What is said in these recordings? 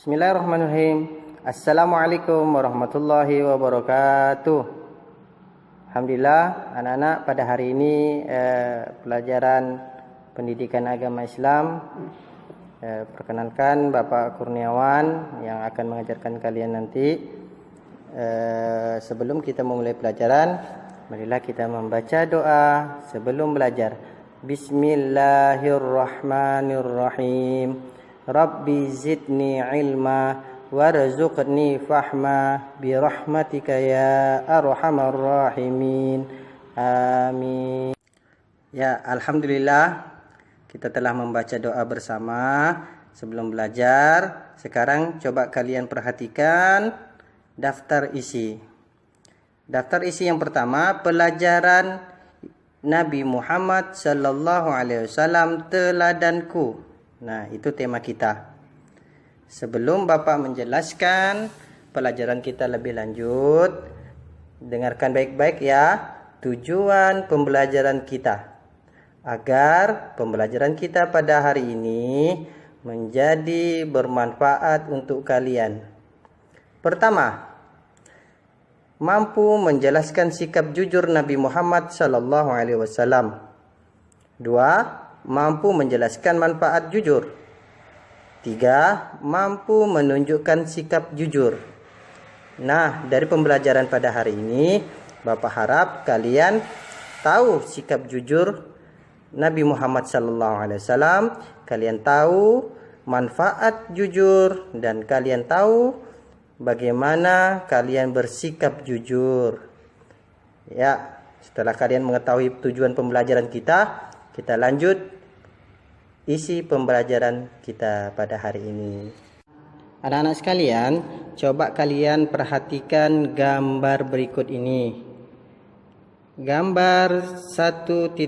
Bismillahirrahmanirrahim. Assalamualaikum warahmatullahi wabarakatuh. Alhamdulillah, anak-anak, pada hari ini pelajaran pendidikan agama Islam. Perkenalkan Bapak Kurniawan yang akan mengajarkan kalian nanti. Sebelum kita memulai pelajaran, marilah kita membaca doa sebelum belajar. Bismillahirrahmanirrahim. Rabbi zidni ilma warzuqni fahma birahmatika ya arhamar rahimin. Amin. Ya, alhamdulillah kita telah membaca doa bersama sebelum belajar. Sekarang coba kalian perhatikan daftar isi. Daftar isi yang pertama, pelajaran Nabi Muhammad sallallahu alaihi wasallam, teladanku. Nah, itu tema kita. Sebelum Bapak menjelaskan pelajaran kita lebih lanjut, dengarkan baik-baik ya tujuan pembelajaran kita, agar pembelajaran kita pada hari ini menjadi bermanfaat untuk kalian. Pertama, mampu menjelaskan sikap jujur Nabi Muhammad sallallahu alaihi wasallam. Dua, mampu menjelaskan manfaat jujur. Tiga, mampu menunjukkan sikap jujur. Nah, dari pembelajaran pada hari ini, Bapak harap kalian tahu sikap jujur Nabi Muhammad SAW. Kalian tahu manfaat jujur dan kalian tahu bagaimana kalian bersikap jujur. Ya, setelah kalian mengetahui tujuan pembelajaran kita lanjut isi pembelajaran kita pada hari ini. Anak-anak sekalian, coba kalian perhatikan gambar berikut ini. Gambar 1.1.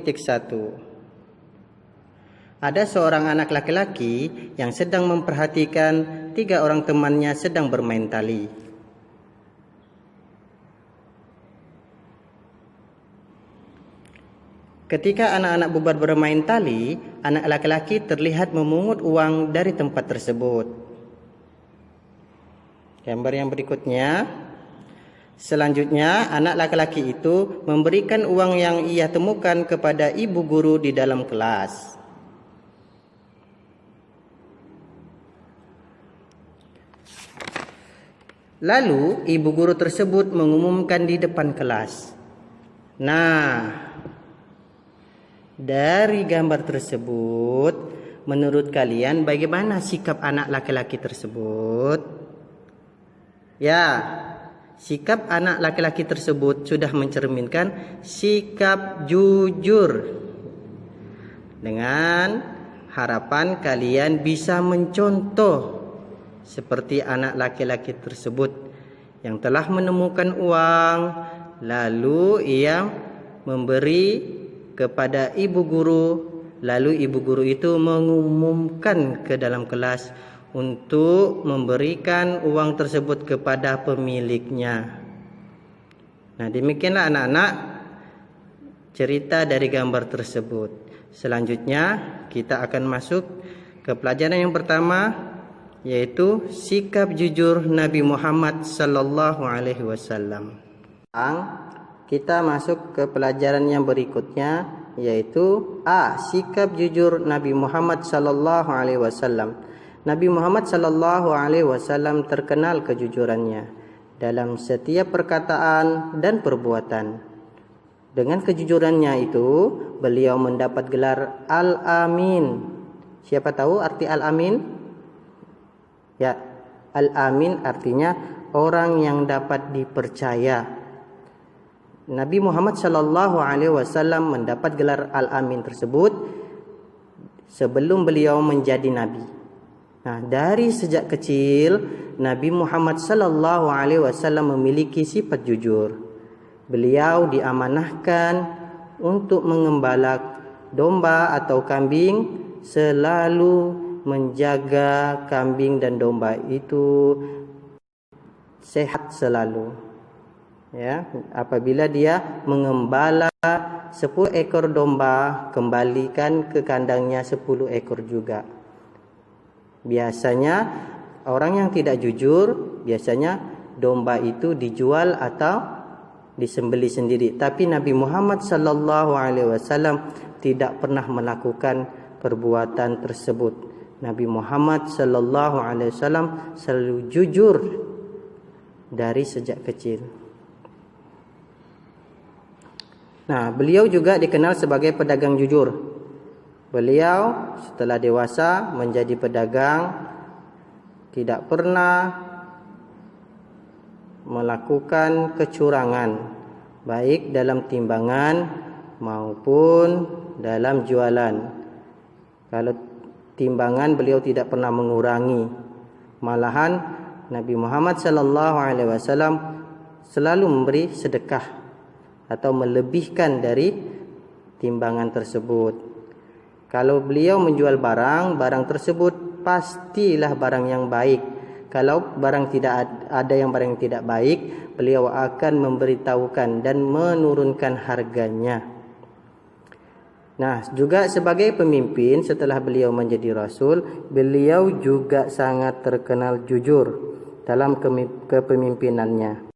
Ada seorang anak laki-laki yang sedang memperhatikan 3 orang temannya sedang bermain tali. Ketika anak-anak bubar bermain tali, anak laki-laki terlihat memungut uang dari tempat tersebut. Gambar yang berikutnya. Selanjutnya, anak laki-laki itu memberikan uang yang ia temukan kepada ibu guru di dalam kelas. Lalu, ibu guru tersebut mengumumkan di depan kelas. Nah, dari gambar tersebut, menurut kalian bagaimana sikap anak laki-laki tersebut? Ya, sikap anak laki-laki tersebut sudah mencerminkan sikap jujur. Dengan harapan kalian bisa mencontoh seperti anak laki-laki tersebut yang telah menemukan uang, lalu ia memberi kepada ibu guru, lalu ibu guru itu mengumumkan ke dalam kelas untuk memberikan uang tersebut kepada pemiliknya. Nah, demikianlah anak-anak cerita dari gambar tersebut. Selanjutnya kita akan masuk ke pelajaran yang pertama, yaitu sikap jujur Nabi Muhammad sallallahu alaihi wasallam. Kita masuk ke pelajaran yang berikutnya, yaitu A. Sikap jujur Nabi Muhammad sallallahu alaihi wasallam. Nabi Muhammad sallallahu alaihi wasallam terkenal kejujurannya dalam setiap perkataan dan perbuatan. Dengan kejujurannya itu, beliau mendapat gelar Al-Amin. Siapa tahu arti Al-Amin? Ya, Al-Amin artinya orang yang dapat dipercaya. Nabi Muhammad sallallahu alaihi wasallam mendapat gelar Al-Amin tersebut sebelum beliau menjadi nabi. Nah, dari sejak kecil Nabi Muhammad sallallahu alaihi wasallam memiliki sifat jujur. Beliau diamanahkan untuk mengembala domba atau kambing, selalu menjaga kambing dan domba itu sehat selalu. Ya, apabila dia mengembala 10 ekor domba, kembalikan ke kandangnya 10 ekor juga. Biasanya orang yang tidak jujur biasanya domba itu dijual atau disembelih sendiri. Tapi Nabi Muhammad sallallahu alaihi wasallam tidak pernah melakukan perbuatan tersebut. Nabi Muhammad sallallahu alaihi wasallam selalu jujur dari sejak kecil. Nah, beliau juga dikenal sebagai pedagang jujur. Beliau setelah dewasa menjadi pedagang, tidak pernah melakukan kecurangan, baik dalam timbangan maupun dalam jualan. Kalau timbangan beliau tidak pernah mengurangi. Malahan Nabi Muhammad sallallahu alaihi wasallam selalu memberi sedekah atau melebihkan dari timbangan tersebut. Kalau beliau menjual barang tersebut pastilah barang yang baik. Kalau barang barang yang tidak baik, beliau akan memberitahukan dan menurunkan harganya. Nah, juga sebagai pemimpin setelah beliau menjadi rasul, beliau juga sangat terkenal jujur dalam kepemimpinannya.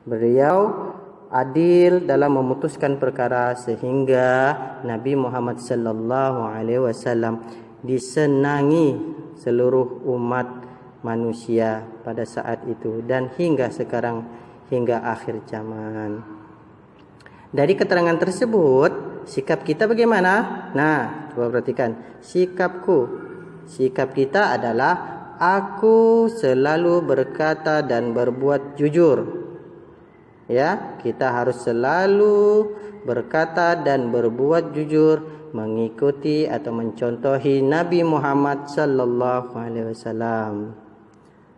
Beliau adil dalam memutuskan perkara sehingga Nabi Muhammad sallallahu alaihi wasallam disenangi seluruh umat manusia pada saat itu dan hingga sekarang, hingga akhir zaman. Dari keterangan tersebut, sikap kita bagaimana? Nah, coba perhatikan. Sikap kita adalah aku selalu berkata dan berbuat jujur. Ya, kita harus selalu berkata dan berbuat jujur, mengikuti atau mencontohi Nabi Muhammad sallallahu alaihi wasallam.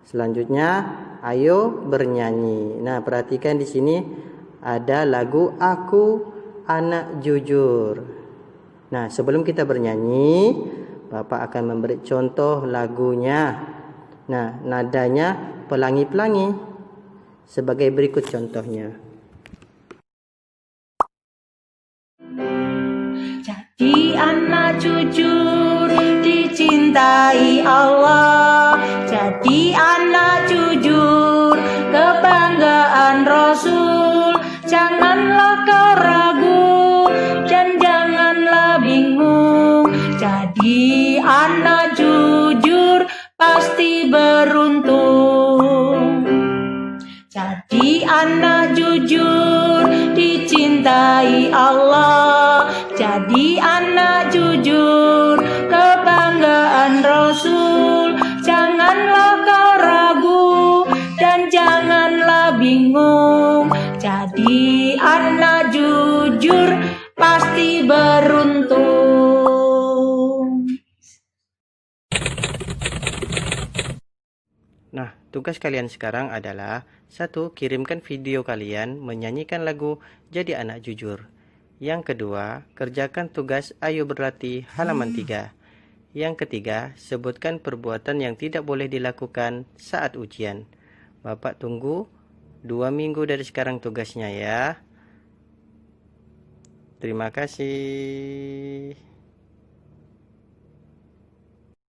Selanjutnya, ayo bernyanyi. Nah, perhatikan di sini ada lagu Aku Anak Jujur. Nah, sebelum kita bernyanyi, Bapak akan memberi contoh lagunya. Nah, nadanya pelangi-pelangi. Sebagai berikut contohnya. Jadi anak jujur dicintai Allah. Jadi anak jujur kebanggaan Rasul. Janganlah kau ragu dan janganlah bingung. Jadi anak jujur pasti beruntung. Jadi anak jujur dicintai Allah. Jadi anak jujur kebanggaan Rasul. Janganlah kau ragu dan janganlah bingung. Jadi anak jujur pasti beruntung. Nah, tugas kalian sekarang adalah 1. Kirimkan video kalian menyanyikan lagu Jadi Anak Jujur. Yang kedua, kerjakan tugas Ayo Berlatih halaman 3. Yang ketiga, sebutkan perbuatan yang tidak boleh dilakukan saat ujian. Bapak tunggu 2 minggu dari sekarang tugasnya ya. Terima kasih.